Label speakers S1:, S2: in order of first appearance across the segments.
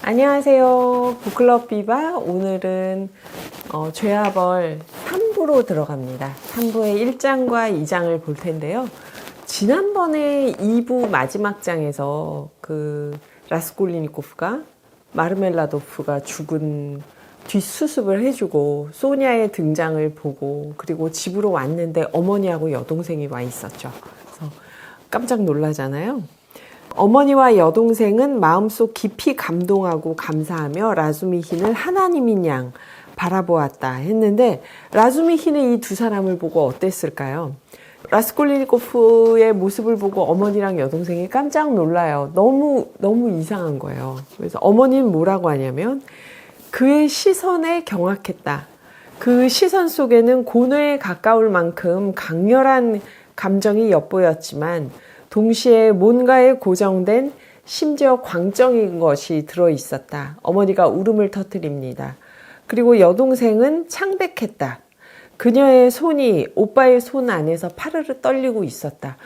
S1: 안녕하세요. 북클럽 비바. 오늘은 죄아벌 3부로 들어갑니다. 3부의 1장과 2장을 볼 텐데요. 지난번에 2부 마지막 장에서 라스콜리니코프가 마르멜라도프가 죽은 뒷수습을 해주고 소냐의 등장을 보고 그리고 집으로 왔는데 어머니하고 여동생이 와 있었죠. 그래서 깜짝 놀라잖아요. 어머니와 여동생은 마음속 깊이 감동하고 감사하며 라즈미힌을 하나님인 양 바라보았다 했는데 라즈미힌은 이 두 사람을 보고 어땠을까요? 라스콜리니코프의 모습을 보고 어머니랑 여동생이 깜짝 놀라요. 너무 이상한 거예요. 그래서 어머니는 뭐라고 하냐면 그의 시선에 경악했다. 그 시선 속에는 고뇌에 가까울 만큼 강렬한 감정이 엿보였지만 동시에 뭔가에 고정된 심지어 광적인 것이 들어있었다. 어머니가 울음을 터뜨립니다. 그리고 여동생은 창백했다. 그녀의 손이 오빠의 손 안에서 파르르 떨리고 있었다.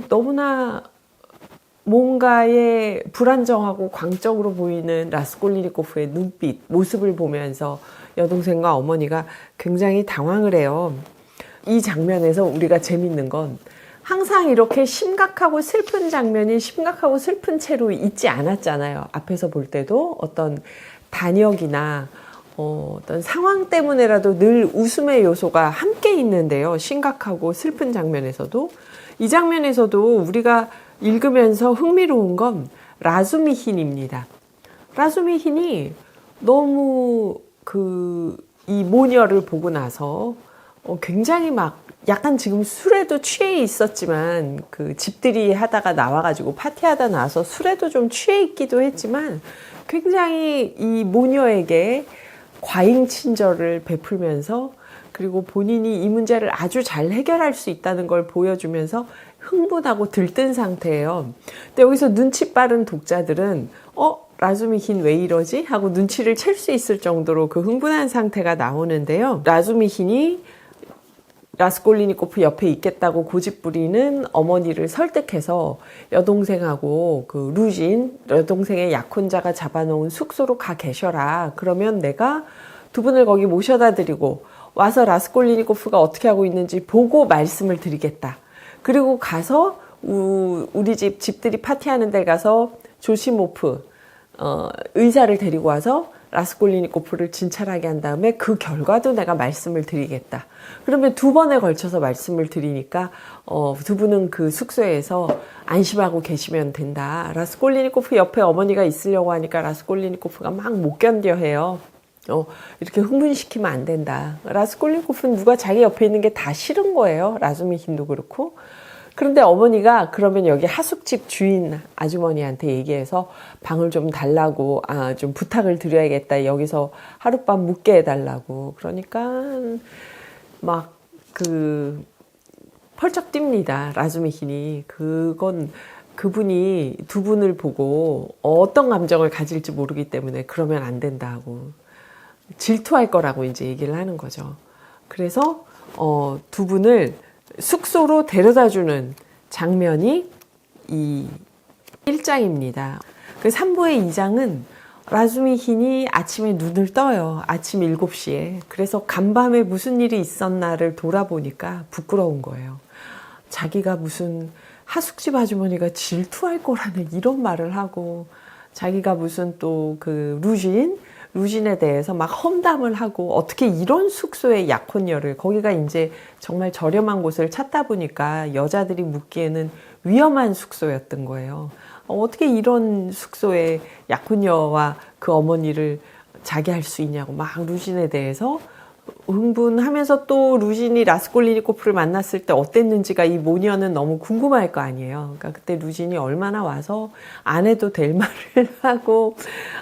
S1: 너무나 뭔가에 불안정하고 광적으로 보이는 라스콜리니코프의 눈빛, 모습을 보면서 여동생과 어머니가 굉장히 당황을 해요. 이 장면에서 우리가 재밌는 건 항상 이렇게 심각하고 슬픈 장면이 심각하고 슬픈 채로 있지 않았잖아요. 앞에서 볼 때도 어떤 단역이나 어떤 상황 때문에라도 늘 웃음의 요소가 함께 있는데요. 심각하고 슬픈 장면에서도. 이 장면에서도 우리가 읽으면서 흥미로운 건 라즈미힌입니다. 라즈미힌이 너무 이 모녀를 보고 나서 굉장히 약간 지금 술에도 취해 있었지만 집들이 하다가 나와가지고 파티하다 나와서 술에도 좀 취해 있기도 했지만 굉장히 이 모녀에게 과잉 친절을 베풀면서 그리고 본인이 이 문제를 아주 잘 해결할 수 있다는 걸 보여주면서 흥분하고 들뜬 상태예요. 근데 여기서 눈치 빠른 독자들은 라즈미힌 왜 이러지? 하고 눈치를 챌 수 있을 정도로 그 흥분한 상태가 나오는데요. 라즈미힌이 라스콜리니코프 옆에 있겠다고 고집부리는 어머니를 설득해서 여동생하고 루진, 여동생의 약혼자가 잡아놓은 숙소로 가 계셔라. 그러면 내가 두 분을 거기 모셔다 드리고 와서 라스콜리니코프가 어떻게 하고 있는지 보고 말씀을 드리겠다. 그리고 가서 우리 집들이 파티하는 데 가서 조시모프 의사를 데리고 와서 라스콜리니코프를 진찰하게 한 다음에 그 결과도 내가 말씀을 드리겠다. 그러면 두 번에 걸쳐서 말씀을 드리니까 두 분은 그 숙소에서 안심하고 계시면 된다. 라스콜리니코프 옆에 어머니가 있으려고 하니까 라스콜리니코프가 막 못 견뎌 해요. 이렇게 흥분시키면 안 된다. 라스콜리니코프는 누가 자기 옆에 있는 게 다 싫은 거예요. 라즈미힌도 그렇고. 그런데 어머니가 그러면 여기 하숙집 주인 아주머니한테 얘기해서 방을 좀 달라고, 좀 부탁을 드려야겠다. 여기서 하룻밤 묵게 해달라고. 그러니까 펄쩍 뜁니다. 라즈미힌이. 그분이 두 분을 보고 어떤 감정을 가질지 모르기 때문에 그러면 안 된다고. 질투할 거라고 이제 얘기를 하는 거죠. 그래서 두 분을 숙소로 데려다주는 장면이 이 1장입니다. 그 3부의 2장은 라즈미힌이 아침에 눈을 떠요. 아침 7시에. 그래서 간밤에 무슨 일이 있었나를 돌아보니까 부끄러운 거예요. 자기가 무슨 하숙집 아주머니가 질투할 거라는 이런 말을 하고 자기가 무슨 또 루진에 대해서 막 험담을 하고 어떻게 이런 숙소에 약혼녀를 거기가 이제 정말 저렴한 곳을 찾다 보니까 여자들이 묵기에는 위험한 숙소였던 거예요. 어떻게 이런 숙소에 약혼녀와 그 어머니를 자기 할 수 있냐고 막 루진에 대해서 흥분하면서 또 루진이 라스콜리니코프를 만났을 때 어땠는지가 이 모녀는 너무 궁금할 거 아니에요. 그러니까 그때 루진이 얼마나 와서 안 해도 될 말을 하고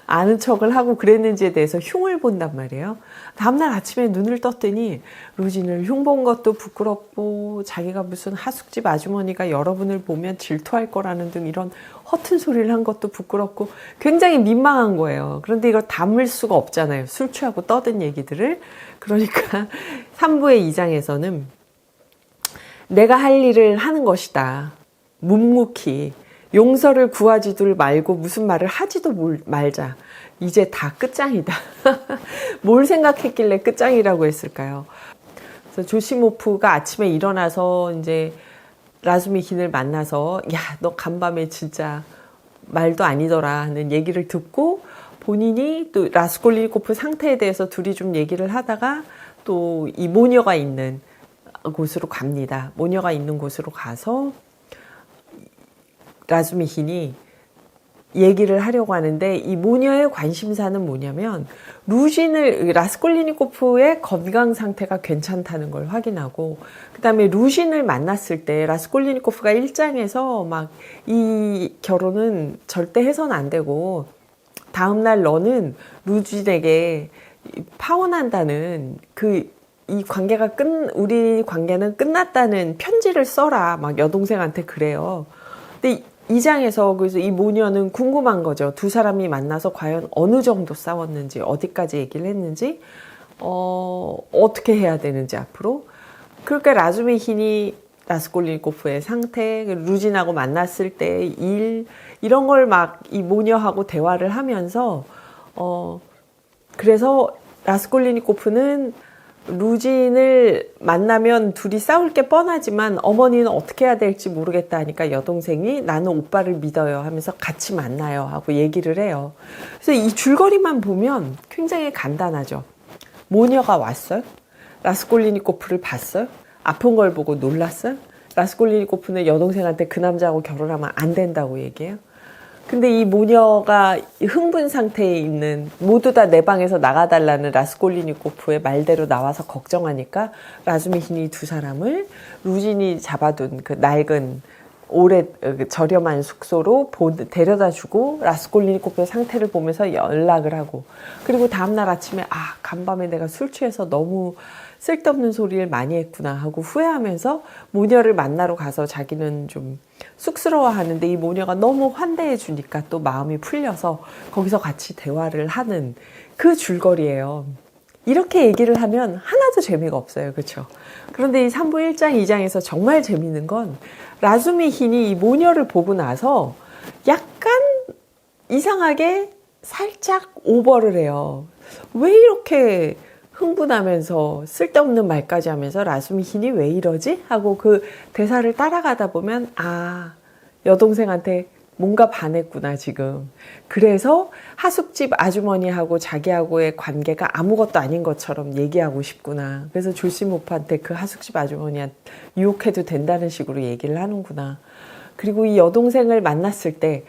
S1: 아는 척을 하고 그랬는지에 대해서 흉을 본단 말이에요. 다음날 아침에 눈을 떴더니 루진을 흉본 것도 부끄럽고 자기가 무슨 하숙집 아주머니가 여러분을 보면 질투할 거라는 등 이런 허튼 소리를 한 것도 부끄럽고 굉장히 민망한 거예요. 그런데 이걸 담을 수가 없잖아요. 술 취하고 떠든 얘기들을. 그러니까 3부의 2장에서는 내가 할 일을 하는 것이다. 묵묵히 용서를 구하지도 말고 무슨 말을 하지도 말자. 이제 다 끝장이다. 뭘 생각했길래 끝장이라고 했을까요? 그래서 조시모프가 아침에 일어나서 이제 라즈미힌을 만나서 야, 너 간밤에 진짜 말도 아니더라 하는 얘기를 듣고 본인이 또 라스콜리니코프 상태에 대해서 둘이 좀 얘기를 하다가 또 이 모녀가 있는 곳으로 갑니다. 모녀가 있는 곳으로 가서 라즈미힌이 얘기를 하려고 하는데 이 모녀의 관심사는 뭐냐면 라스콜리니코프의 건강 상태가 괜찮다는 걸 확인하고 그다음에 루진을 만났을 때 라스콜리니코프가 일장에서 막 이 결혼은 절대 해서는 안 되고 다음날 너는 루진에게 파혼한다는 이 관계가 우리 관계는 끝났다는 편지를 써라 막 여동생한테 그래요. 근데 이 장에서 그래서 이 모녀는 궁금한 거죠. 두 사람이 만나서 과연 어느 정도 싸웠는지, 어디까지 얘기를 했는지, 어떻게 해야 되는지 앞으로. 그러니까 라즈미힌이 라스콜리니코프의 상태, 루진하고 만났을 때 일, 이런 걸 막 이 모녀하고 대화를 하면서, 그래서 라스콜리니코프는 루진을 만나면 둘이 싸울 게 뻔하지만 어머니는 어떻게 해야 될지 모르겠다 하니까 여동생이 나는 오빠를 믿어요 하면서 같이 만나요 하고 얘기를 해요. 그래서 이 줄거리만 보면 굉장히 간단하죠. 모녀가 왔어요. 라스콜리니코프를 봤어요. 아픈 걸 보고 놀랐어요. 라스콜리니코프는 여동생한테 그 남자하고 결혼하면 안 된다고 얘기해요. 근데 이 모녀가 흥분 상태에 있는 모두 다 내 방에서 나가달라는 라스콜리니코프의 말대로 나와서 걱정하니까 라즈미힌이 두 사람을 루진이 잡아둔 그 낡은 오래 저렴한 숙소로 데려다주고 라스콜리니코프의 상태를 보면서 연락을 하고 그리고 다음날 아침에 간밤에 내가 술 취해서 너무 쓸데없는 소리를 많이 했구나 하고 후회하면서 모녀를 만나러 가서 자기는 좀 쑥스러워하는데 이 모녀가 너무 환대해 주니까 또 마음이 풀려서 거기서 같이 대화를 하는 그 줄거리예요. 이렇게 얘기를 하면 하나도 재미가 없어요. 그렇죠? 그런데 이 3부 1장 2장에서 정말 재미있는 건 라즈미힌이 이 모녀를 보고 나서 약간 이상하게 살짝 오버를 해요. 왜 이렇게 흥분하면서 쓸데없는 말까지 하면서 라즈미힌이 왜 이러지? 하고 그 대사를 따라가다 보면 여동생한테 뭔가 반했구나 지금. 그래서 하숙집 아주머니하고 자기하고의 관계가 아무것도 아닌 것처럼 얘기하고 싶구나. 그래서 조시모프한테 그 하숙집 아주머니한테 유혹해도 된다는 식으로 얘기를 하는구나. 그리고 이 여동생을 만났을 때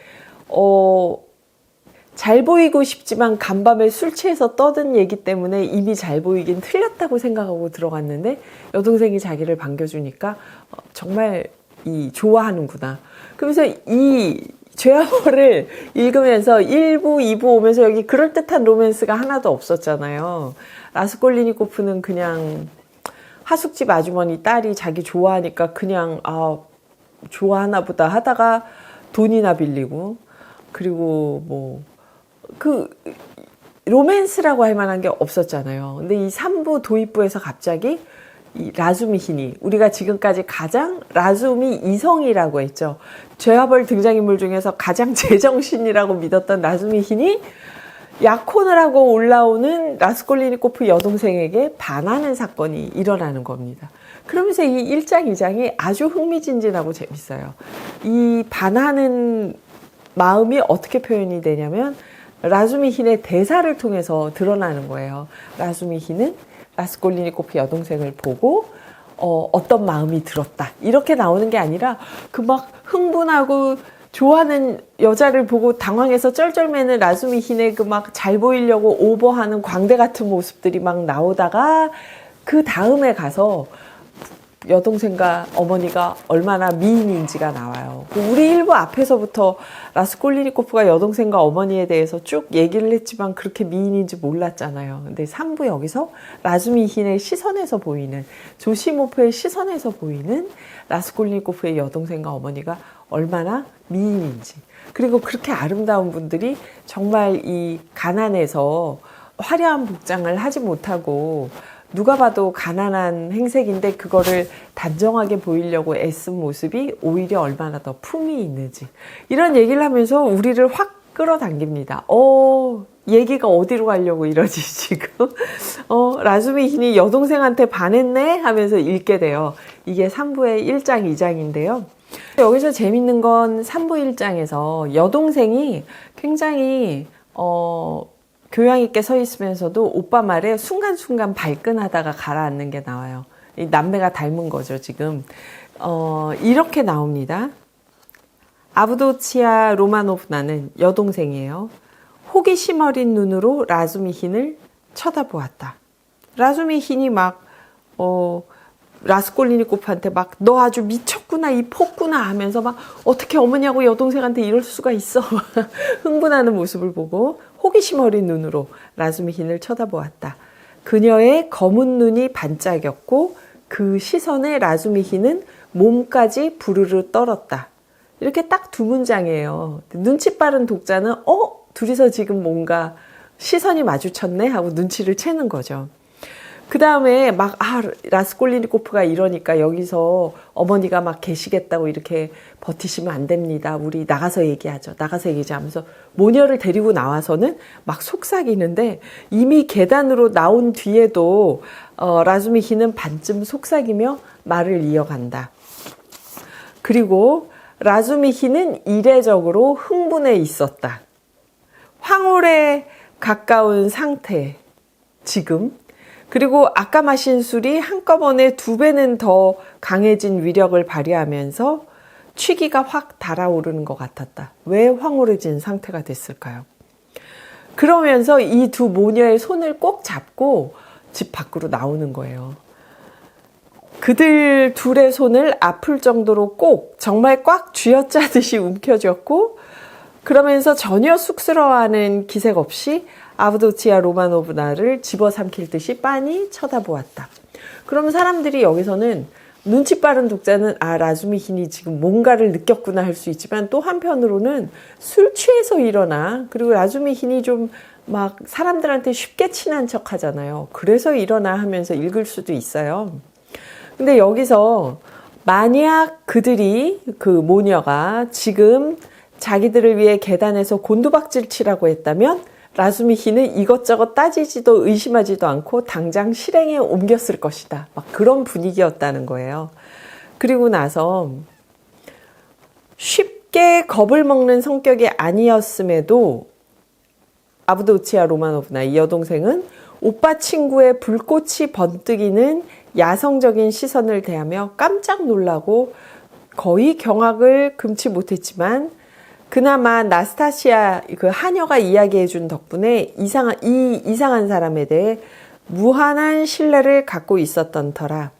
S1: 잘 보이고 싶지만 간밤에 술 취해서 떠든 얘기 때문에 이미 잘 보이긴 틀렸다고 생각하고 들어갔는데 여동생이 자기를 반겨주니까 정말 좋아하는구나. 그러면서 이 죄아벌을 읽으면서 1부, 2부 오면서 여기 그럴듯한 로맨스가 하나도 없었잖아요. 라스콜리니코프는 그냥 하숙집 아주머니 딸이 자기 좋아하니까 그냥 좋아하나 보다 하다가 돈이나 빌리고 그리고 로맨스라고 할 만한 게 없었잖아요. 근데 이 3부 도입부에서 갑자기 이 라즈미힌이 우리가 지금까지 가장 라즈미 이성이라고 했죠. 죄와벌 등장인물 중에서 가장 제정신이라고 믿었던 라즈미힌이 약혼을 하고 올라오는 라스콜리니코프 여동생에게 반하는 사건이 일어나는 겁니다. 그러면서 이 1장, 2장이 아주 흥미진진하고 재밌어요. 이 반하는 마음이 어떻게 표현이 되냐면 라즈미힌의 대사를 통해서 드러나는 거예요. 라즈미힌은 라스콜리니코프 여동생을 보고 어떤 마음이 들었다. 이렇게 나오는 게 아니라 그 막 흥분하고 좋아하는 여자를 보고 당황해서 쩔쩔매는 라즈미힌의 그 막 잘 보이려고 오버하는 광대 같은 모습들이 막 나오다가 그 다음에 가서 여동생과 어머니가 얼마나 미인인지가 나와요. 우리 1부 앞에서부터 라스콜리니코프가 여동생과 어머니에 대해서 쭉 얘기를 했지만 그렇게 미인인지 몰랐잖아요. 근데 3부 여기서 라즈미힌의 시선에서 보이는 조시모프의 시선에서 보이는 라스콜리니코프의 여동생과 어머니가 얼마나 미인인지 그리고 그렇게 아름다운 분들이 정말 이 가난해서 화려한 복장을 하지 못하고 누가 봐도 가난한 행색인데 그거를 단정하게 보이려고 애쓴 모습이 오히려 얼마나 더 품이 있는지 이런 얘기를 하면서 우리를 확 끌어당깁니다. 얘기가 어디로 가려고 이러지 지금? 라즈미 흰이 여동생한테 반했네 하면서 읽게 돼요. 이게 3부의 1장 2장인데요. 여기서 재밌는 건 3부 1장에서 여동생이 굉장히 교양 있게 서 있으면서도 오빠 말에 순간순간 발끈하다가 가라앉는 게 나와요. 이 남매가 닮은 거죠 지금. 이렇게 나옵니다. 아브도치아 로마노브나는 여동생이에요. 호기심 어린 눈으로 라즈미 흰을 쳐다보았다. 라즈미 흰이 막 라스콜리니코프한테 막 너 아주 미쳤구나 이 폭구나 하면서 막 어떻게 어머니하고 여동생한테 이럴 수가 있어 흥분하는 모습을 보고 호기심 어린 눈으로 라즈미 흰을 쳐다보았다. 그녀의 검은 눈이 반짝였고 그 시선에 라즈미 흰은 몸까지 부르르 떨었다. 이렇게 딱 두 문장이에요. 눈치 빠른 독자는 둘이서 지금 뭔가 시선이 마주쳤네 하고 눈치를 채는 거죠. 그 다음에 막 라스콜리니코프가 이러니까 여기서 어머니가 막 계시겠다고 이렇게 버티시면 안 됩니다. 우리 나가서 얘기하죠. 나가서 얘기하자 하면서 모녀를 데리고 나와서는 막 속삭이는데 이미 계단으로 나온 뒤에도 라즈미 흰은 반쯤 속삭이며 말을 이어간다. 그리고 라즈미 흰은 이례적으로 흥분해 있었다. 황홀에 가까운 상태 지금. 그리고 아까 마신 술이 한꺼번에 2배는 더 강해진 위력을 발휘하면서 취기가 확 달아오르는 것 같았다. 왜 황홀해진 상태가 됐을까요? 그러면서 이 두 모녀의 손을 꼭 잡고 집 밖으로 나오는 거예요. 그들 둘의 손을 아플 정도로 꼭 정말 꽉 쥐어짜듯이 움켜쥐었고 그러면서 전혀 쑥스러워하는 기색 없이 아브도치아 로마노브나를 집어삼킬 듯이 빤히 쳐다보았다. 그럼 사람들이 여기서는 눈치 빠른 독자는 라즈미 흰이 지금 뭔가를 느꼈구나 할 수 있지만 또 한편으로는 술 취해서 일어나 그리고 라즈미 흰이 좀 막 사람들한테 쉽게 친한 척 하잖아요. 그래서 일어나 하면서 읽을 수도 있어요. 근데 여기서 만약 그들이 그 모녀가 지금 자기들을 위해 계단에서 곤두박질 치라고 했다면 라즈미 흰은 이것저것 따지지도 의심하지도 않고 당장 실행에 옮겼을 것이다. 막 그런 분위기였다는 거예요. 그리고 나서 쉽게 겁을 먹는 성격이 아니었음에도 아브도치아 로마노브나 이 여동생은 오빠 친구의 불꽃이 번뜩이는 야성적인 시선을 대하며 깜짝 놀라고 거의 경악을 금치 못했지만 그나마 나스타시아 그 하녀가 이야기해 준 덕분에 이 이상한 사람에 대해 무한한 신뢰를 갖고 있었던 터라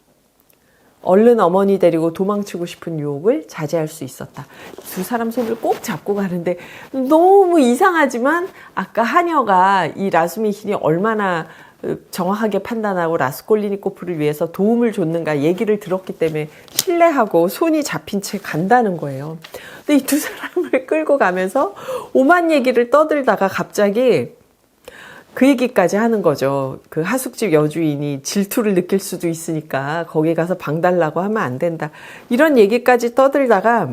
S1: 얼른 어머니 데리고 도망치고 싶은 유혹을 자제할 수 있었다. 두 사람 손을 꼭 잡고 가는데 너무 이상하지만 아까 하녀가 이 라즈미 흰이 얼마나 정확하게 판단하고 라스콜리니코프를 위해서 도움을 줬는가 얘기를 들었기 때문에 신뢰하고 손이 잡힌 채 간다는 거예요. 근데 이 두 사람을 끌고 가면서 오만 얘기를 떠들다가 갑자기 그 얘기까지 하는 거죠. 그 하숙집 여주인이 질투를 느낄 수도 있으니까 거기 가서 방 달라고 하면 안 된다. 이런 얘기까지 떠들다가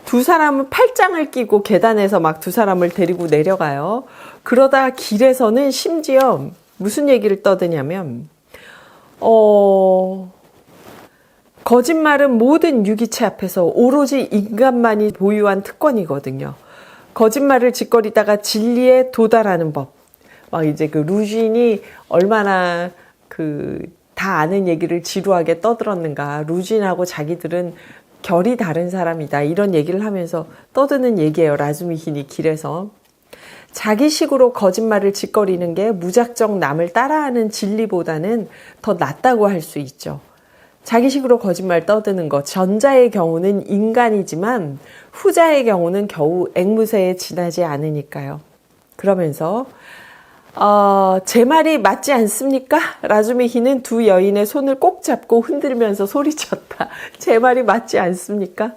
S1: 두 사람은 팔짱을 끼고 계단에서 막 두 사람을 데리고 내려가요. 그러다 길에서는 심지어 무슨 얘기를 떠드냐면 거짓말은 모든 유기체 앞에서 오로지 인간만이 보유한 특권이거든요. 거짓말을 짓거리다가 진리에 도달하는 법. 막 이제 그 루진이 얼마나 다 아는 얘기를 지루하게 떠들었는가. 루진하고 자기들은 결이 다른 사람이다. 이런 얘기를 하면서 떠드는 얘기예요. 라즈미 흰이 길에서. 자기식으로 거짓말을 짓거리는 게 무작정 남을 따라하는 진리보다는 더 낫다고 할 수 있죠. 자기식으로 거짓말 떠드는 것. 전자의 경우는 인간이지만 후자의 경우는 겨우 앵무새에 지나지 않으니까요. 그러면서 제 말이 맞지 않습니까? 라즈미 흰은 두 여인의 손을 꼭 잡고 흔들면서 소리쳤다. 제 말이 맞지 않습니까?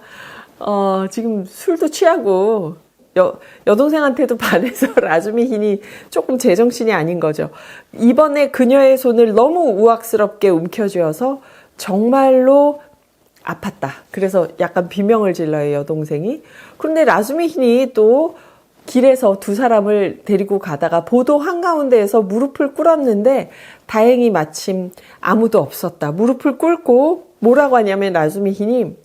S1: 지금 술도 취하고 여동생한테도 반해서 라즈미 흰이 조금 제정신이 아닌 거죠. 이번에 그녀의 손을 너무 우악스럽게 움켜쥐어서 정말로 아팠다. 그래서 약간 비명을 질러요, 여동생이. 그런데 라즈미 흰이 또 길에서 두 사람을 데리고 가다가 보도 한가운데에서 무릎을 꿇었는데 다행히 마침 아무도 없었다. 무릎을 꿇고 뭐라고 하냐면 라즈미 흰이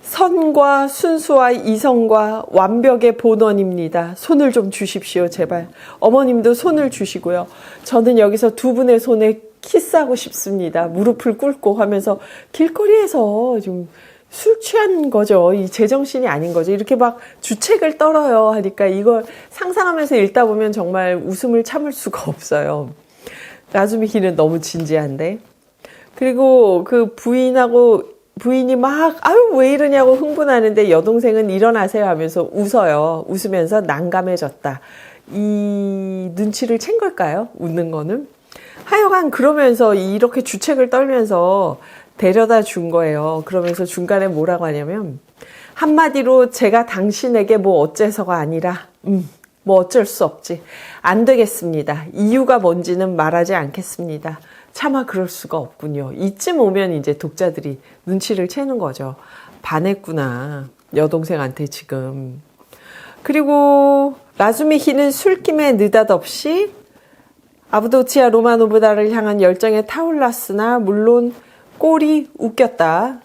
S1: 선과 순수와 이성과 완벽의 본원입니다. 손을 좀 주십시오, 제발. 어머님도 손을 주시고요. 저는 여기서 두 분의 손에 키스하고 싶습니다. 무릎을 꿇고 하면서 길거리에서 좀 술 취한 거죠. 이 제정신이 아닌 거죠. 이렇게 막 주책을 떨어요 하니까 이걸 상상하면서 읽다 보면 정말 웃음을 참을 수가 없어요. 라즈미 흰은 너무 진지한데. 그리고 그 부인이 막 아유 왜 이러냐고 흥분하는데 여동생은 일어나세요 하면서 웃어요. 웃으면서 난감해졌다. 이 눈치를 챈 걸까요? 웃는 거는. 하여간 그러면서 이렇게 주책을 떨면서 데려다 준 거예요. 그러면서 중간에 뭐라고 하냐면 한마디로 제가 당신에게 뭐 어째서가 아니라 뭐 어쩔 수 없지. 안 되겠습니다. 이유가 뭔지는 말하지 않겠습니다. 차마 그럴 수가 없군요. 이쯤 오면 이제 독자들이 눈치를 채는 거죠. 반했구나. 여동생한테 지금. 그리고 라즈미 흰은 술김에 느닷없이 아브도치아 로마노브나를 향한 열정에 타올랐으나 물론 꼴이 웃겼다.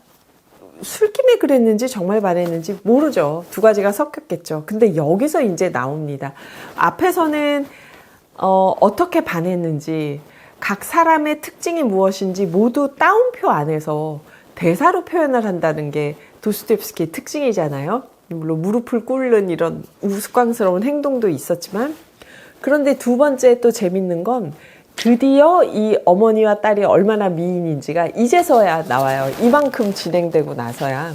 S1: 술김에 그랬는지 정말 반했는지 모르죠. 두 가지가 섞였겠죠. 근데 여기서 이제 나옵니다. 앞에서는 어떻게 반했는지 각 사람의 특징이 무엇인지 모두 따옴표 안에서 대사로 표현을 한다는 게 도스토옙스키의 특징이잖아요. 물론 무릎을 꿇는 이런 우스꽝스러운 행동도 있었지만 그런데 두 번째 또 재밌는 건 드디어 이 어머니와 딸이 얼마나 미인인지가 이제서야 나와요. 이만큼 진행되고 나서야.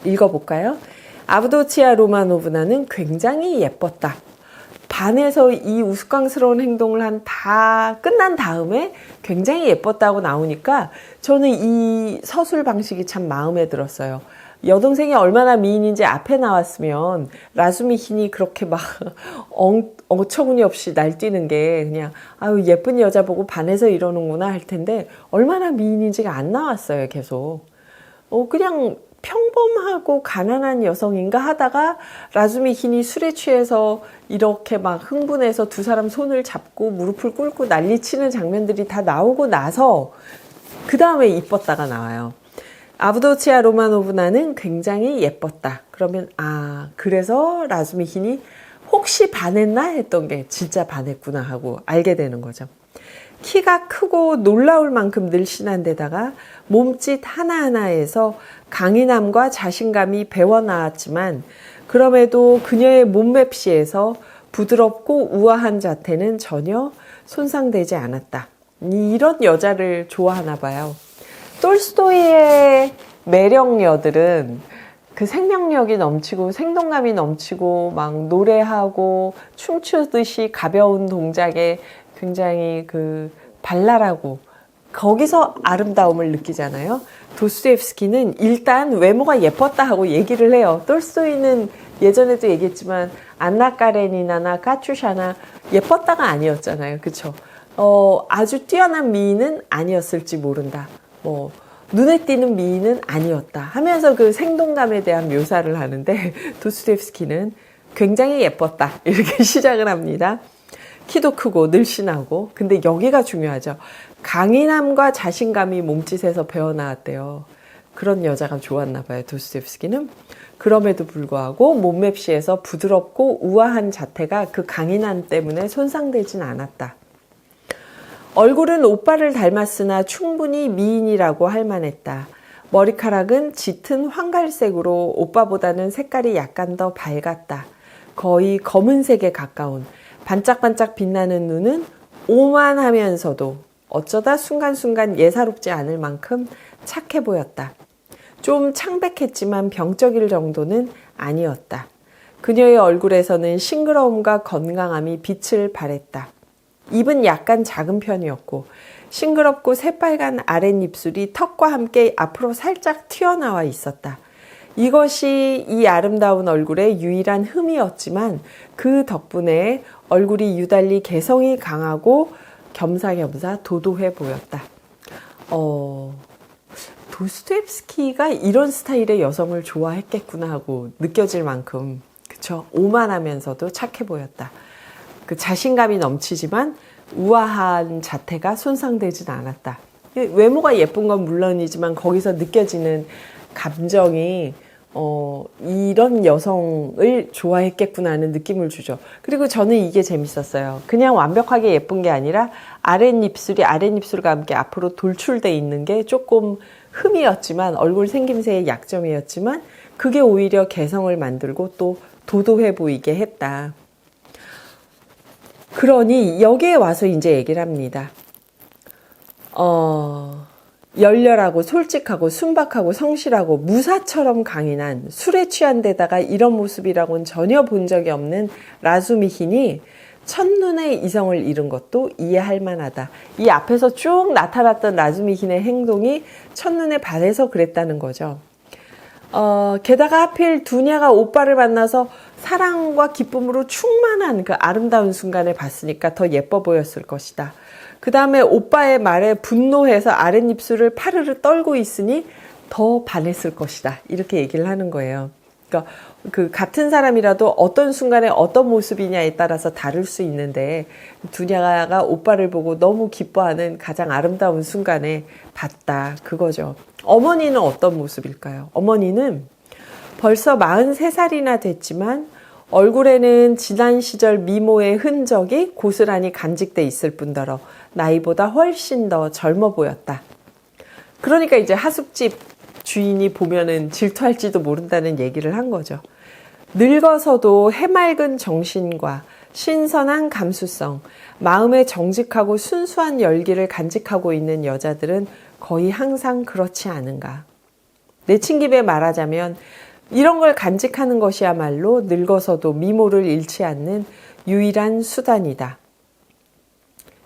S1: 읽어볼까요? 아브도치아 로마노브나는 굉장히 예뻤다. 반에서 이 우스꽝스러운 행동을 다 끝난 다음에 굉장히 예뻤다고 나오니까 저는 이 서술 방식이 참 마음에 들었어요. 여동생이 얼마나 미인인지 앞에 나왔으면 라즈미 흰이 그렇게 막 어처구니 없이 날뛰는 게 그냥 아유 예쁜 여자 보고 반해서 이러는구나 할 텐데 얼마나 미인인지가 안 나왔어요. 계속 그냥 평범하고 가난한 여성인가 하다가 라즈미 흰이 술에 취해서 이렇게 막 흥분해서 두 사람 손을 잡고 무릎을 꿇고 난리치는 장면들이 다 나오고 나서 그 다음에 이뻤다가 나와요. 아브도치아 로마노브나는 굉장히 예뻤다. 그러면 그래서 라즈미 흰이 혹시 반했나 했던 게 진짜 반했구나 하고 알게 되는 거죠. 키가 크고 놀라울 만큼 늘씬한 데다가 몸짓 하나하나에서 강인함과 자신감이 배어나왔지만 그럼에도 그녀의 몸맵시에서 부드럽고 우아한 자태는 전혀 손상되지 않았다. 이런 여자를 좋아하나 봐요. 톨스토이의 매력녀들은 그 생명력이 넘치고 생동감이 넘치고 막 노래하고 춤추듯이 가벼운 동작에 굉장히 그 발랄하고 거기서 아름다움을 느끼잖아요. 도스토옙스키는 일단 외모가 예뻤다 하고 얘기를 해요. 톨스토이는 예전에도 얘기했지만 안나 까레니나나 카츄샤나 예뻤다가 아니었잖아요. 그쵸? 아주 뛰어난 미인은 아니었을지 모른다. 눈에 띄는 미인은 아니었다 하면서 그 생동감에 대한 묘사를 하는데 도스토옙스키는 굉장히 예뻤다 이렇게 시작을 합니다. 키도 크고 늘씬하고 근데 여기가 중요하죠. 강인함과 자신감이 몸짓에서 배어나왔대요. 그런 여자가 좋았나 봐요. 도스토옙스키는. 그럼에도 불구하고 몸맵시에서 부드럽고 우아한 자태가 그 강인함 때문에 손상되진 않았다. 얼굴은 오빠를 닮았으나 충분히 미인이라고 할 만했다. 머리카락은 짙은 황갈색으로 오빠보다는 색깔이 약간 더 밝았다. 거의 검은색에 가까운 반짝반짝 빛나는 눈은 오만하면서도 어쩌다 순간순간 예사롭지 않을 만큼 착해 보였다. 좀 창백했지만 병적일 정도는 아니었다. 그녀의 얼굴에서는 싱그러움과 건강함이 빛을 발했다. 입은 약간 작은 편이었고 싱그럽고 새빨간 아랫입술이 턱과 함께 앞으로 살짝 튀어나와 있었다. 이것이 이 아름다운 얼굴의 유일한 흠이었지만 그 덕분에 얼굴이 유달리 개성이 강하고 겸사겸사 도도해 보였다. 도스토옙스키가 이런 스타일의 여성을 좋아했겠구나 하고 느껴질 만큼, 그쵸? 오만하면서도 착해 보였다. 그 자신감이 넘치지만 우아한 자태가 손상되진 않았다. 외모가 예쁜 건 물론이지만 거기서 느껴지는 감정이 이런 여성을 좋아했겠구나 하는 느낌을 주죠. 그리고 저는 이게 재밌었어요. 그냥 완벽하게 예쁜 게 아니라 아랫입술과 함께 앞으로 돌출돼 있는 게 조금 흠이었지만, 얼굴 생김새의 약점이었지만 그게 오히려 개성을 만들고 또 도도해 보이게 했다. 그러니 여기에 와서 이제 얘기를 합니다. 열렬하고 솔직하고 순박하고 성실하고 무사처럼 강인한, 술에 취한 데다가 이런 모습이라고는 전혀 본 적이 없는 라수미힌이 첫눈에 이성을 잃은 것도 이해할 만하다. 이 앞에서 쭉 나타났던 라수미힌의 행동이 첫눈에 반해서 그랬다는 거죠. 게다가 하필 두냐가 오빠를 만나서 사랑과 기쁨으로 충만한 그 아름다운 순간을 봤으니까 더 예뻐 보였을 것이다. 그 다음에 오빠의 말에 분노해서 아랫입술을 파르르 떨고 있으니 더 반했을 것이다. 이렇게 얘기를 하는 거예요. 그러니까 그 같은 사람이라도 어떤 순간에 어떤 모습이냐에 따라서 다를 수 있는데, 두냐가 오빠를 보고 너무 기뻐하는 가장 아름다운 순간에 봤다. 그거죠. 어머니는 어떤 모습일까요? 어머니는 벌써 43살이나 됐지만 얼굴에는 지난 시절 미모의 흔적이 고스란히 간직돼 있을 뿐더러 나이보다 훨씬 더 젊어 보였다. 그러니까 이제 하숙집 주인이 보면은 질투할지도 모른다는 얘기를 한 거죠. 늙어서도 해맑은 정신과 신선한 감수성, 마음의 정직하고 순수한 열기를 간직하고 있는 여자들은 거의 항상 그렇지 않은가. 내친김에 말하자면 이런 걸 간직하는 것이야말로 늙어서도 미모를 잃지 않는 유일한 수단이다.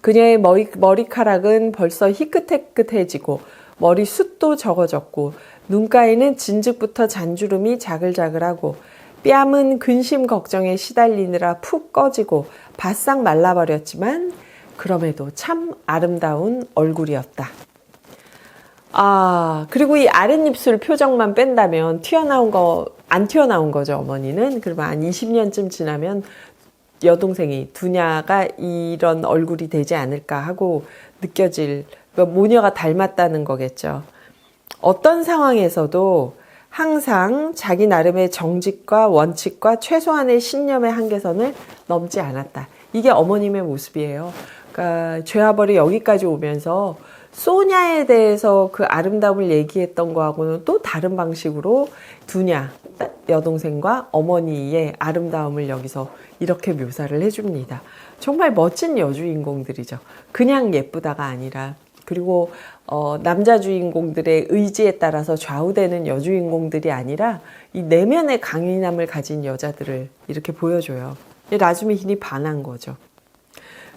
S1: 그녀의 머리카락은 벌써 희끗희끗해지고 머리숱도 적어졌고 눈가에는 진즉부터 잔주름이 자글자글하고 뺨은 근심 걱정에 시달리느라 푹 꺼지고 바싹 말라버렸지만 그럼에도 참 아름다운 얼굴이었다. 그리고 이 아랫입술 표정만 뺀다면 안 튀어나온 거죠, 어머니는. 그러면 한 20년쯤 지나면 여동생이 두냐가 이런 얼굴이 되지 않을까 하고 느껴질, 그러니까 모녀가 닮았다는 거겠죠. 어떤 상황에서도 항상 자기 나름의 정직과 원칙과 최소한의 신념의 한계선을 넘지 않았다. 이게 어머님의 모습이에요. 그러니까 죄와벌이 여기까지 오면서 소냐에 대해서 그 아름다움을 얘기했던 거하고는 또 다른 방식으로 두냐 여동생과 어머니의 아름다움을 여기서 이렇게 묘사를 해줍니다. 정말 멋진 여주인공들이죠. 그냥 예쁘다가 아니라, 그리고 남자 주인공들의 의지에 따라서 좌우되는 여주인공들이 아니라 이 내면의 강인함을 가진 여자들을 이렇게 보여줘요. 라수미힌이 반한 거죠.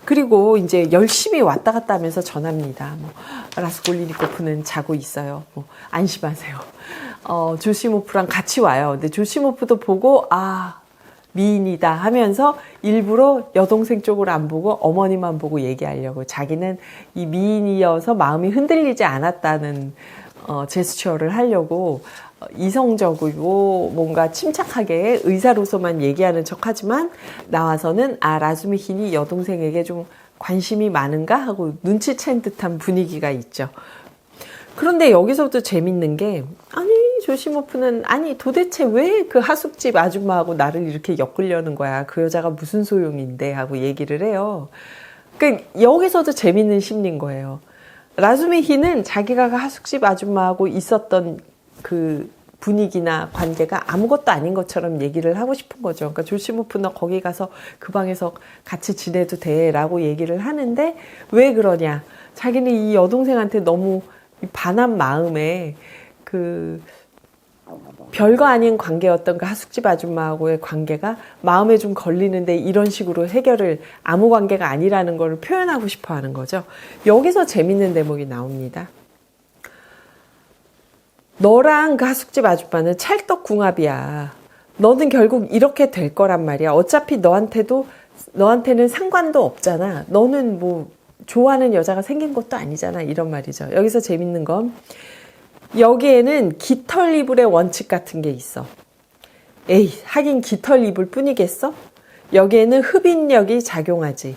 S1: 그리고 이제 열심히 왔다 갔다 하면서 전합니다. 라스콜리니코프는 자고 있어요. 안심하세요. 조시모프랑 같이 와요. 근데 조시모프도 보고 미인이다 하면서 일부러 여동생 쪽으로 안 보고 어머니만 보고 얘기하려고, 자기는 이 미인이어서 마음이 흔들리지 않았다는 제스처를 하려고 이성적이고 뭔가 침착하게 의사로서만 얘기하는 척하지만 나와서는 라수미힌이 여동생에게 좀 관심이 많은가 하고 눈치챈 듯한 분위기가 있죠. 그런데 여기서부터 재밌는 게, 조시모프는 도대체 왜 그 하숙집 아줌마하고 나를 이렇게 엮으려는 거야, 그 여자가 무슨 소용인데 하고 얘기를 해요. 그러니까 여기서도 재밌는 심리인 거예요. 라수미힌은 자기가 그 하숙집 아줌마하고 있었던 그 분위기나 관계가 아무것도 아닌 것처럼 얘기를 하고 싶은 거죠. 그러니까 조시모프는 거기 가서 그 방에서 같이 지내도 돼 라고 얘기를 하는데, 왜 그러냐, 자기는 이 여동생한테 너무 반한 마음에 그 별거 아닌 관계였던 그 하숙집 아줌마하고의 관계가 마음에 좀 걸리는데 이런 식으로 해결을, 아무 관계가 아니라는 걸 표현하고 싶어 하는 거죠. 여기서 재밌는 대목이 나옵니다. 너랑 그 하숙집 아줌마는 찰떡궁합이야. 너는 결국 이렇게 될 거란 말이야. 어차피 너한테는 상관도 없잖아. 너는 뭐 좋아하는 여자가 생긴 것도 아니잖아. 이런 말이죠. 여기서 재밌는 건 여기에는 깃털 이불의 원칙 같은 게 있어. 에이, 하긴 깃털 이불 뿐이겠어? 여기에는 흡인력이 작용하지.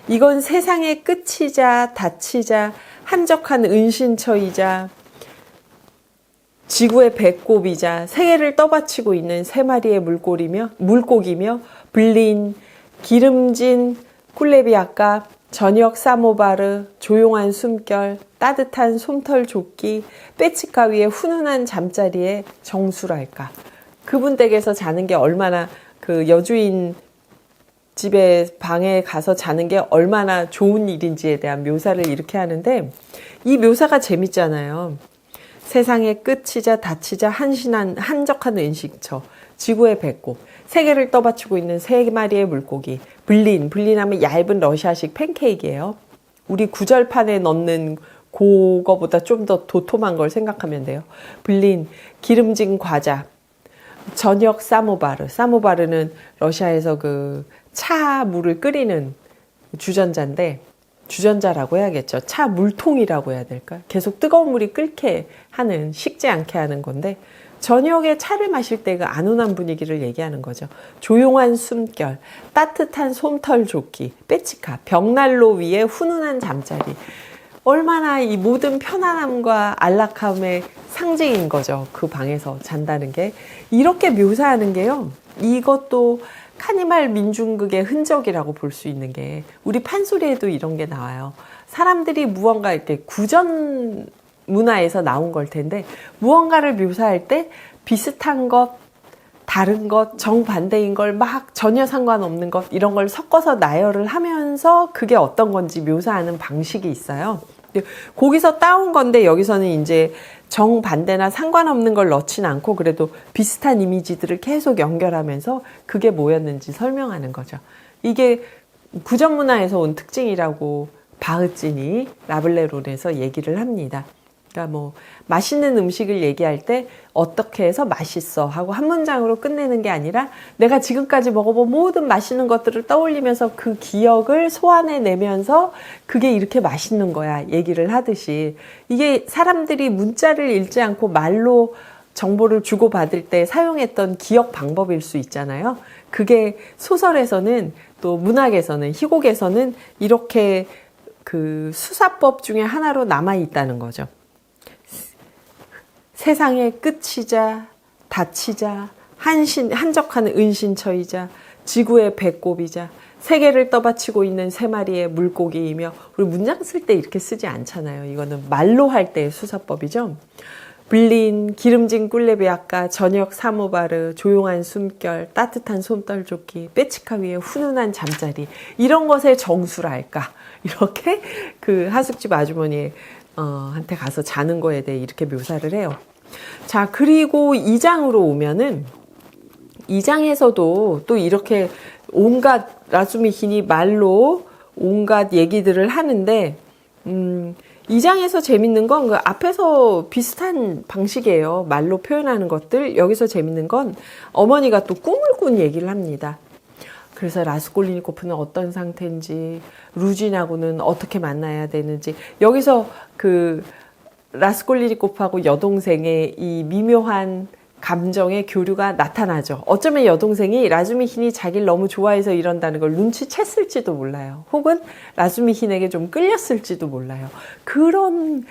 S1: 이건 세상의 끝이자 닫히자 한적한 은신처이자 지구의 배꼽이자 세계를 떠받치고 있는 세 마리의 물고기며 불린 기름진 쿨레비아까 저녁 사모바르 조용한 숨결 따뜻한 솜털 조끼 빼치카 위에 훈훈한 잠자리의 정수랄까. 그분 댁에서 자는 게 얼마나 그 여주인 집에 방에 가서 자는 게 얼마나 좋은 일인지에 대한 묘사를 이렇게 하는데 이 묘사가 재밌잖아요. 세상의 끝이자 닫히자 한적한 은식처 지구의 배꼽 세계를 떠받치고 있는 세 마리의 물고기 불린하면 얇은 러시아식 팬케이크예요. 우리 구절판에 넣는 그거보다 좀 더 도톰한 걸 생각하면 돼요. 불린 기름진 과자 저녁 사모바르는 러시아에서 그 차 물을 끓이는 주전자라고 해야겠죠. 차 물통이라고 해야 될까? 계속 뜨거운 물이 끓게 하는, 식지 않게 하는 건데 저녁에 차를 마실 때 그 안온한 분위기를 얘기하는 거죠. 조용한 숨결, 따뜻한 솜털 조끼, 빼치카, 벽난로 위에 훈훈한 잠자리. 얼마나 이 모든 편안함과 안락함의 상징인 거죠. 그 방에서 잔다는 게. 이렇게 묘사하는 게요. 이것도 카니발 민중극의 흔적이라고 볼 수 있는 게 우리 판소리에도 이런 게 나와요. 사람들이 무언가 이렇게 구전 문화에서 나온 걸 텐데 무언가를 묘사할 때 비슷한 것, 다른 것, 정반대인 걸 막 전혀 상관없는 것 이런 걸 섞어서 나열을 하면서 그게 어떤 건지 묘사하는 방식이 있어요. 거기서 따온 건데 여기서는 이제 정반대나 상관없는 걸 넣진 않고 그래도 비슷한 이미지들을 계속 연결하면서 그게 뭐였는지 설명하는 거죠. 이게 구전문화에서 온 특징이라고 바흐진이 라블레론에서 얘기를 합니다. 그러니까 뭐 맛있는 음식을 얘기할 때 어떻게 해서 맛있어 하고 한 문장으로 끝내는 게 아니라 내가 지금까지 먹어본 모든 맛있는 것들을 떠올리면서 그 기억을 소환해내면서 그게 이렇게 맛있는 거야 얘기를 하듯이 이게 사람들이 문자를 읽지 않고 말로 정보를 주고받을 때 사용했던 기억 방법일 수 있잖아요. 그게 소설에서는 또 문학에서는 희곡에서는 이렇게 그 수사법 중에 하나로 남아있다는 거죠. 세상의 끝이자 닫히자 한적한 은신처이자 지구의 배꼽이자 세계를 떠받치고 있는 세 마리의 물고기이며 우리 문장 쓸 때 이렇게 쓰지 않잖아요. 이거는 말로 할 때의 수사법이죠. 불린 기름진 꿀레비아까 저녁 사모바르 조용한 숨결 따뜻한 솜떨조끼 빼치카 위에 훈훈한 잠자리 이런 것의 정수랄까 이렇게 그 하숙집 아주머니 한테 가서 자는 거에 대해 이렇게 묘사를 해요. 자, 그리고 2장으로 오면은 2장에서도 또 이렇게 온갖 라수미힌이 말로 온갖 얘기들을 하는데 2장에서 재밌는 건 그 앞에서 비슷한 방식이에요. 말로 표현하는 것들. 여기서 재밌는 건 어머니가 또 꿈을 꾼 얘기를 합니다. 그래서 라스콜리니코프는 어떤 상태인지, 루진하고는 어떻게 만나야 되는지. 여기서 그 라스콜리니코프하고 여동생의 이 미묘한 감정의 교류가 나타나죠. 어쩌면 여동생이 라즈미힌이 자기를 너무 좋아해서 이런다는 걸 눈치챘을지도 몰라요. 혹은 라즈미힌에게 좀 끌렸을지도 몰라요. 그런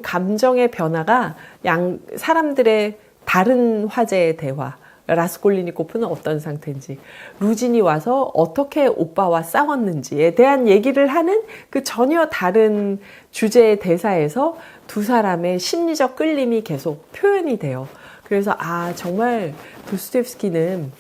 S1: 감정의 변화가 사람들의 다른 화제의 대화. 라스콜리니코프는 어떤 상태인지, 루진이 와서 어떻게 오빠와 싸웠는지에 대한 얘기를 하는 그 전혀 다른 주제의 대사에서 두 사람의 심리적 끌림이 계속 표현이 돼요. 그래서 정말 도스토옙스키는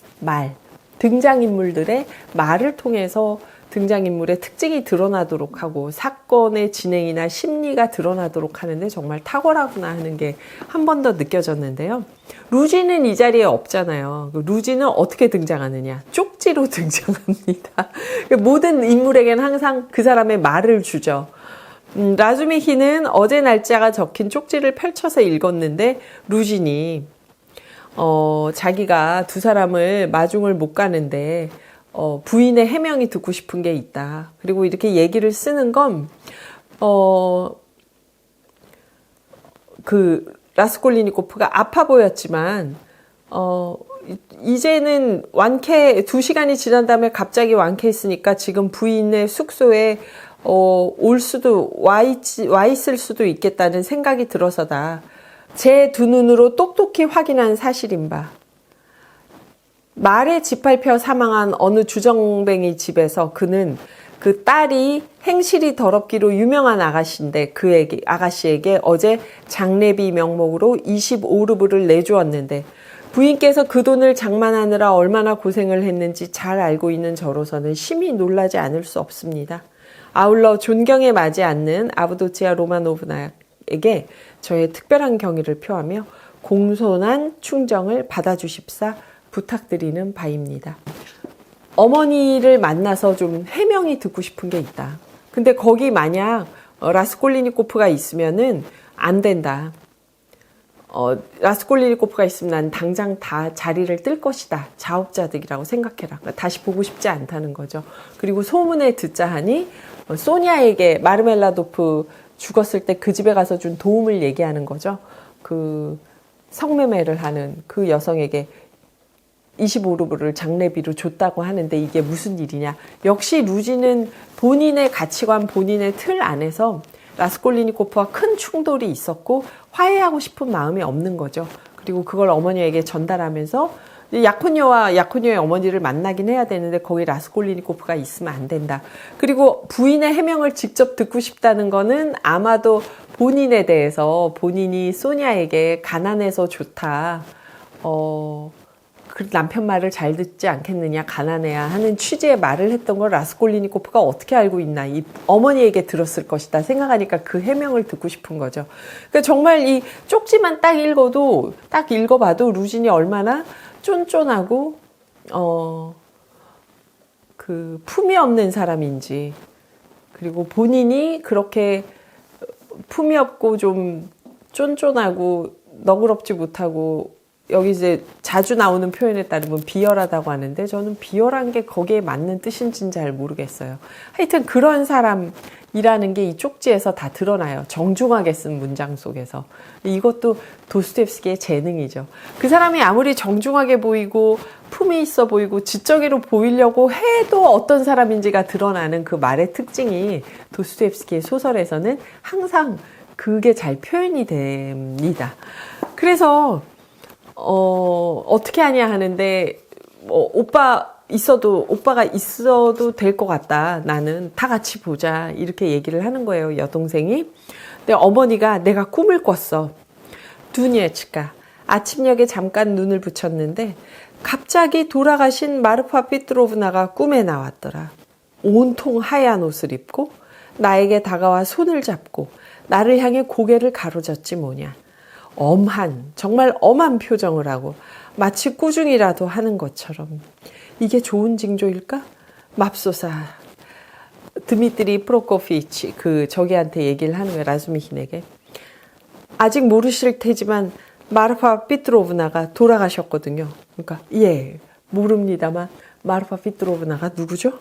S1: 등장인물들의 말을 통해서 등장인물의 특징이 드러나도록 하고 사건의 진행이나 심리가 드러나도록 하는데 정말 탁월하구나 하는 게 한 번 더 느껴졌는데요. 루지는 이 자리에 없잖아요. 루지는 어떻게 등장하느냐? 쪽지로 등장합니다. 모든 인물에게는 항상 그 사람의 말을 주죠. 라즈미히는 어제 날짜가 적힌 쪽지를 펼쳐서 읽었는데 루진이 자기가 두 사람을 마중을 못 가는데 부인의 해명이 듣고 싶은 게 있다. 그리고 이렇게 얘기를 쓰는 건 그 라스콜리니코프가 아파 보였지만 이제는 2시간이 지난 다음에 갑자기 완쾌했으니까 지금 부인의 숙소에 와 있을 수도 있겠다는 생각이 들어서다. 제 두 눈으로 똑똑히 확인한 사실인 바. 말에 짓밟혀 사망한 어느 주정뱅이 집에서 그는 그 딸이 행실이 더럽기로 유명한 아가씨인데 아가씨에게 어제 장례비 명목으로 25루블을 내주었는데 부인께서 그 돈을 장만하느라 얼마나 고생을 했는지 잘 알고 있는 저로서는 심히 놀라지 않을 수 없습니다. 아울러 존경에 맞지 않는 아브도치아 로마노브나에게 저의 특별한 경의를 표하며 공손한 충정을 받아주십사 부탁드리는 바입니다. 어머니를 만나서 좀 해명이 듣고 싶은 게 있다. 근데 거기 만약 라스콜리니코프가 있으면은 안 된다. 라스콜리니코프가 있으면 난 당장 다 자리를 뜰 것이다. 자업자득이라고 생각해라. 그러니까 다시 보고 싶지 않다는 거죠. 그리고 소문에 듣자 하니 소니아에게 마르멜라도프 죽었을 때 그 집에 가서 준 도움을 얘기하는 거죠. 그 성매매를 하는 그 여성에게 25루블을 장례비로 줬다고 하는데 이게 무슨 일이냐. 역시 루지는 본인의 가치관, 본인의 틀 안에서 라스콜리니코프와 큰 충돌이 있었고 화해하고 싶은 마음이 없는 거죠. 그리고 그걸 어머니에게 전달하면서 야코니오와 야코니오의 어머니를 만나긴 해야 되는데 거기 라스콜리니코프가 있으면 안 된다. 그리고 부인의 해명을 직접 듣고 싶다는 거는 아마도 본인에 대해서 본인이 소니아에게 가난해서 좋다. 그 남편 말을 잘 듣지 않겠느냐, 가난해야 하는 취지의 말을 했던 걸 라스콜리니코프가 어떻게 알고 있나, 이 어머니에게 들었을 것이다 생각하니까 그 해명을 듣고 싶은 거죠. 그러니까 정말 이 쪽지만 딱 읽어봐도 루진이 얼마나 쫀쫀하고 그 품이 없는 사람인지, 그리고 본인이 그렇게 품이 없고 좀 쫀쫀하고 너그럽지 못하고, 여기 이제 자주 나오는 표현에 따르면 비열하다고 하는데 저는 비열한 게 거기에 맞는 뜻인지는 잘 모르겠어요. 하여튼 그런 사람이라는 게 이 쪽지에서 다 드러나요. 정중하게 쓴 문장 속에서. 이것도 도스토옙스키의 재능이죠. 그 사람이 아무리 정중하게 보이고 품이 있어 보이고 지적으로 보이려고 해도 어떤 사람인지가 드러나는 그 말의 특징이 도스토옙스키의 소설에서는 항상 그게 잘 표현이 됩니다. 그래서 어떻게 하냐 하는데, 오빠가 있어도 될 것 같다. 나는 다 같이 보자. 이렇게 얘기를 하는 거예요, 여동생이. 근데 어머니가 내가 꿈을 꿨어. 두니에치카. 아침녘에 잠깐 눈을 붙였는데, 갑자기 돌아가신 마르파 피트로브나가 꿈에 나왔더라. 온통 하얀 옷을 입고, 나에게 다가와 손을 잡고, 나를 향해 고개를 가로젓지 뭐냐. 정말 엄한 표정을 하고 마치 꾸중이라도 하는 것처럼. 이게 좋은 징조일까? 맙소사. 드미트리 프로코피치 저기한테 얘기를 하는 거예요. 라즈미힌에게. 아직 모르실 테지만 마르파 피트로브나가 돌아가셨거든요. 그러니까 예, 모릅니다만 마르파 피트로브나가 누구죠?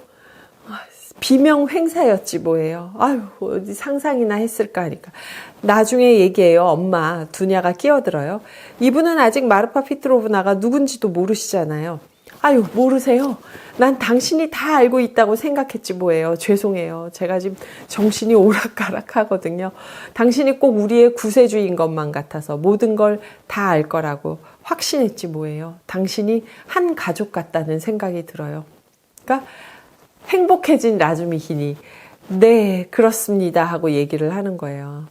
S1: 비명 횡사였지 뭐예요. 아유, 어디 상상이나 했을까 하니까. 나중에 얘기해요. 엄마, 두냐가 끼어들어요. 이분은 아직 마르파 피트로브나가 누군지도 모르시잖아요. 아유, 모르세요? 난 당신이 다 알고 있다고 생각했지 뭐예요. 죄송해요. 제가 지금 정신이 오락가락하거든요. 당신이 꼭 우리의 구세주인 것만 같아서 모든 걸 다 알 거라고 확신했지 뭐예요. 당신이 한 가족 같다는 생각이 들어요. 그러니까 행복해진 라즈미힌이 네, 그렇습니다 하고 얘기를 하는 거예요.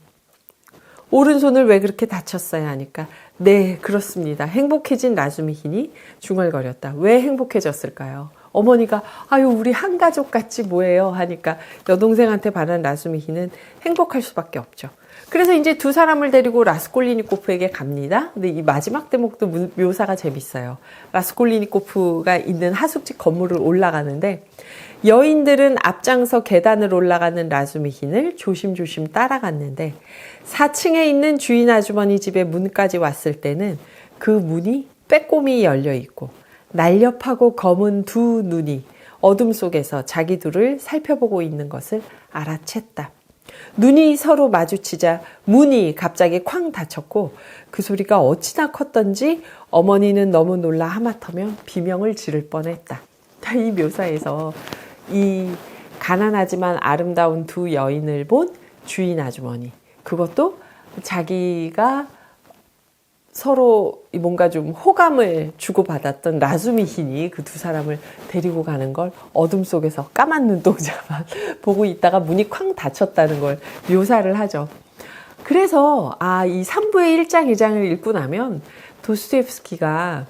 S1: 오른손을 왜 그렇게 다쳤어요 하니까 네, 그렇습니다. 행복해진 라즈미힌이 중얼거렸다. 왜 행복해졌을까요? 어머니가 아유 우리 한 가족 같지 뭐예요 하니까 여동생한테 반한 라수미히는 행복할 수밖에 없죠. 그래서 이제 두 사람을 데리고 라스콜리니코프에게 갑니다. 근데 이 마지막 대목도 묘사가 재밌어요. 라스콜리니코프가 있는 하숙집 건물을 올라가는데 여인들은 앞장서 계단을 올라가는 라수미힌을 조심조심 따라갔는데 4층에 있는 주인 아주머니 집의 문까지 왔을 때는 그 문이 빼꼼히 열려 있고 날렵하고 검은 두 눈이 어둠 속에서 자기 둘을 살펴보고 있는 것을 알아챘다. 눈이 서로 마주치자 문이 갑자기 쾅 닫혔고 그 소리가 어찌나 컸던지 어머니는 너무 놀라 하마터면 비명을 지를 뻔했다. 이 묘사에서 이 가난하지만 아름다운 두 여인을 본 주인 아주머니, 그것도 자기가 서로 뭔가 좀 호감을 주고받았던 라수미힌이 그 두 사람을 데리고 가는 걸 어둠 속에서 까만 눈동자만 보고 있다가 문이 쾅 닫혔다는 걸 묘사를 하죠. 그래서 이 3부의 1장, 2장을 읽고 나면 도스토옙스키가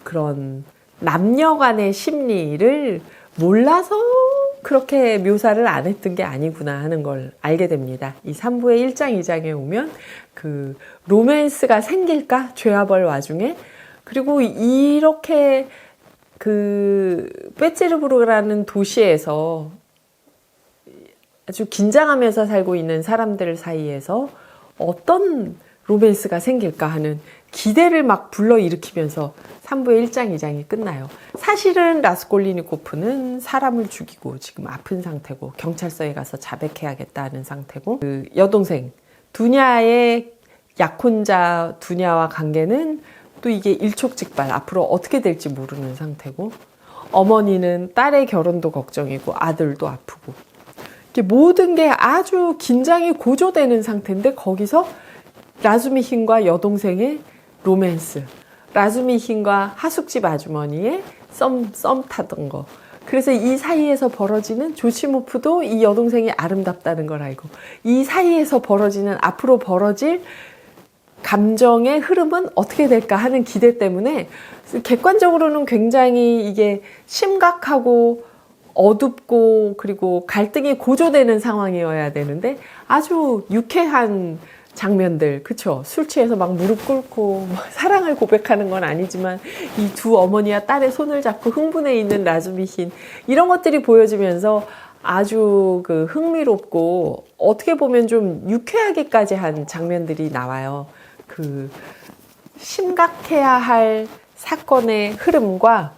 S1: 그런 남녀 간의 심리를 몰라서 그렇게 묘사를 안 했던 게 아니구나 하는 걸 알게 됩니다. 이 3부의 1장, 2장에 오면 그 로맨스가 생길까? 죄와 벌 와중에. 그리고 이렇게 그 페테르부르크라는 도시에서 아주 긴장하면서 살고 있는 사람들 사이에서 어떤 로맨스가 생길까 하는 기대를 막 불러일으키면서 3부의 1장, 2장이 끝나요. 사실은 라스콜리니코프는 사람을 죽이고 지금 아픈 상태고 경찰서에 가서 자백해야겠다는 상태고 그 여동생 두냐의 약혼자 두냐와 관계는 또 이게 일촉즉발 앞으로 어떻게 될지 모르는 상태고 어머니는 딸의 결혼도 걱정이고 아들도 아프고 이게 모든 게 아주 긴장이 고조되는 상태인데 거기서 라수미힌과 여동생의 로맨스, 라수미힌과 하숙집 아주머니의 썸 타던 거. 그래서 이 사이에서 벌어지는 조시모프도 이 여동생이 아름답다는 걸 알고 이 사이에서 벌어지는 앞으로 벌어질 감정의 흐름은 어떻게 될까 하는 기대 때문에 객관적으로는 굉장히 이게 심각하고 어둡고 그리고 갈등이 고조되는 상황이어야 되는데 아주 유쾌한 장면들, 그쵸? 술 취해서 막 무릎 꿇고 사랑을 고백하는 건 아니지만 이 두 어머니와 딸의 손을 잡고 흥분해 있는 라수미힌 이런 것들이 보여지면서 아주 그 흥미롭고 어떻게 보면 좀 유쾌하게까지 한 장면들이 나와요. 그 심각해야 할 사건의 흐름과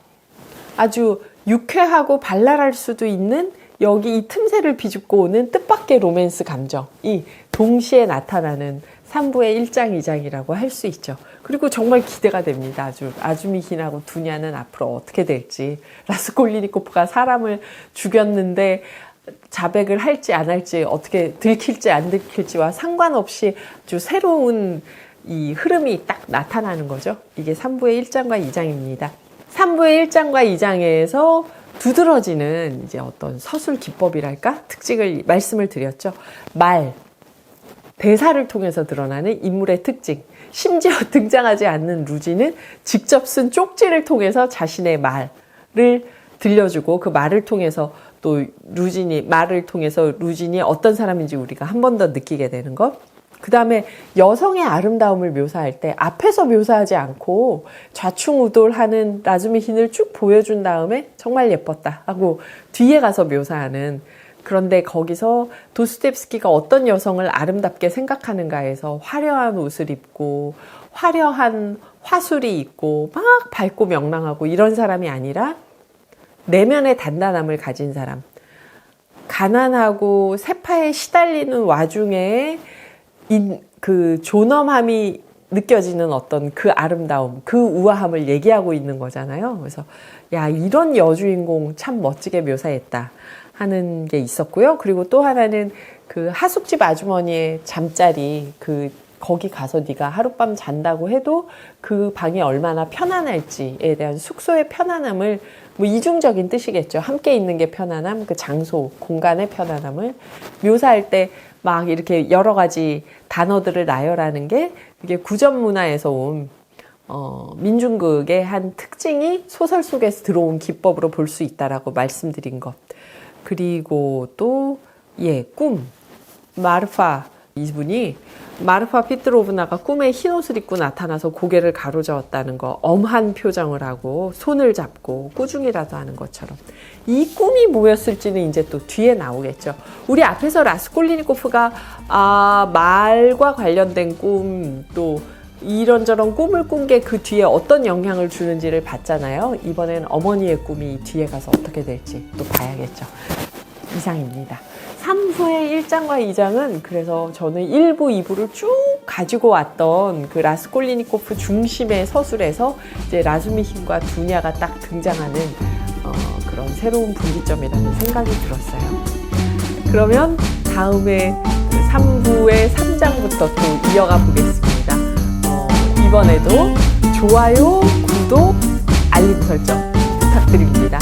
S1: 아주 유쾌하고 발랄할 수도 있는 여기 이 틈새를 비집고 오는 뜻밖의 로맨스 감정이 동시에 나타나는 3부의 1장, 2장이라고 할 수 있죠. 그리고 정말 기대가 됩니다. 아주미힌하고 두냐는 앞으로 어떻게 될지. 라스콜리니코프가 사람을 죽였는데 자백을 할지 안 할지 어떻게 들킬지 안 들킬지와 상관없이 아주 새로운 이 흐름이 딱 나타나는 거죠. 이게 3부의 1장과 2장입니다. 3부의 1장과 2장에서 두드러지는 이제 어떤 서술 기법이랄까? 특징을 말씀을 드렸죠. 대사를 통해서 드러나는 인물의 특징. 심지어 등장하지 않는 루지는 직접 쓴 쪽지를 통해서 자신의 말을 들려주고 그 말을 통해서 또 말을 통해서 루진이 어떤 사람인지 우리가 한 번 더 느끼게 되는 것. 그 다음에 여성의 아름다움을 묘사할 때 앞에서 묘사하지 않고 좌충우돌하는 라수미힌을 쭉 보여준 다음에 정말 예뻤다 하고 뒤에 가서 묘사하는 그런데 거기서 도스토옙스키가 어떤 여성을 아름답게 생각하는가에서 화려한 옷을 입고 화려한 화술이 있고 막 밝고 명랑하고 이런 사람이 아니라 내면의 단단함을 가진 사람 가난하고 세파에 시달리는 와중에 그 존엄함이 느껴지는 어떤 그 아름다움, 그 우아함을 얘기하고 있는 거잖아요. 그래서 야 이런 여주인공 참 멋지게 묘사했다 하는 게 있었고요. 그리고 또 하나는 그 하숙집 아주머니의 잠자리 거기 가서 네가 하룻밤 잔다고 해도 그 방이 얼마나 편안할지에 대한 숙소의 편안함을 뭐 이중적인 뜻이겠죠. 함께 있는 게 편안함, 그 장소, 공간의 편안함을 묘사할 때 막 이렇게 여러 가지 단어들을 나열하는 게 이게 구전 문화에서 온 민중극의 한 특징이 소설 속에서 들어온 기법으로 볼 수 있다라고 말씀드린 것. 그리고 또, 꿈. 마르파, 이분이 마르파 피트로브나가 꿈에 흰 옷을 입고 나타나서 고개를 가로저었다는 거, 엄한 표정을 하고 손을 잡고 꾸중이라도 하는 것처럼. 이 꿈이 뭐였을지는 이제 또 뒤에 나오겠죠. 우리 앞에서 라스콜리니코프가 말과 관련된 꿈, 또 이런저런 꿈을 꾼 게 그 뒤에 어떤 영향을 주는지를 봤잖아요. 이번엔 어머니의 꿈이 뒤에 가서 어떻게 될지 또 봐야겠죠. 이상입니다. 3부의 1장과 2장은 그래서 저는 1부, 2부를 쭉 가지고 왔던 그 라스콜리니코프 중심의 서술에서 이제 라수미힌과 두냐가 딱 등장하는 그런 새로운 분기점이라는 생각이 들었어요. 그러면 다음에 3부의 3장부터 또 이어가 보겠습니다. 이번에도 좋아요, 구독, 알림 설정 부탁드립니다.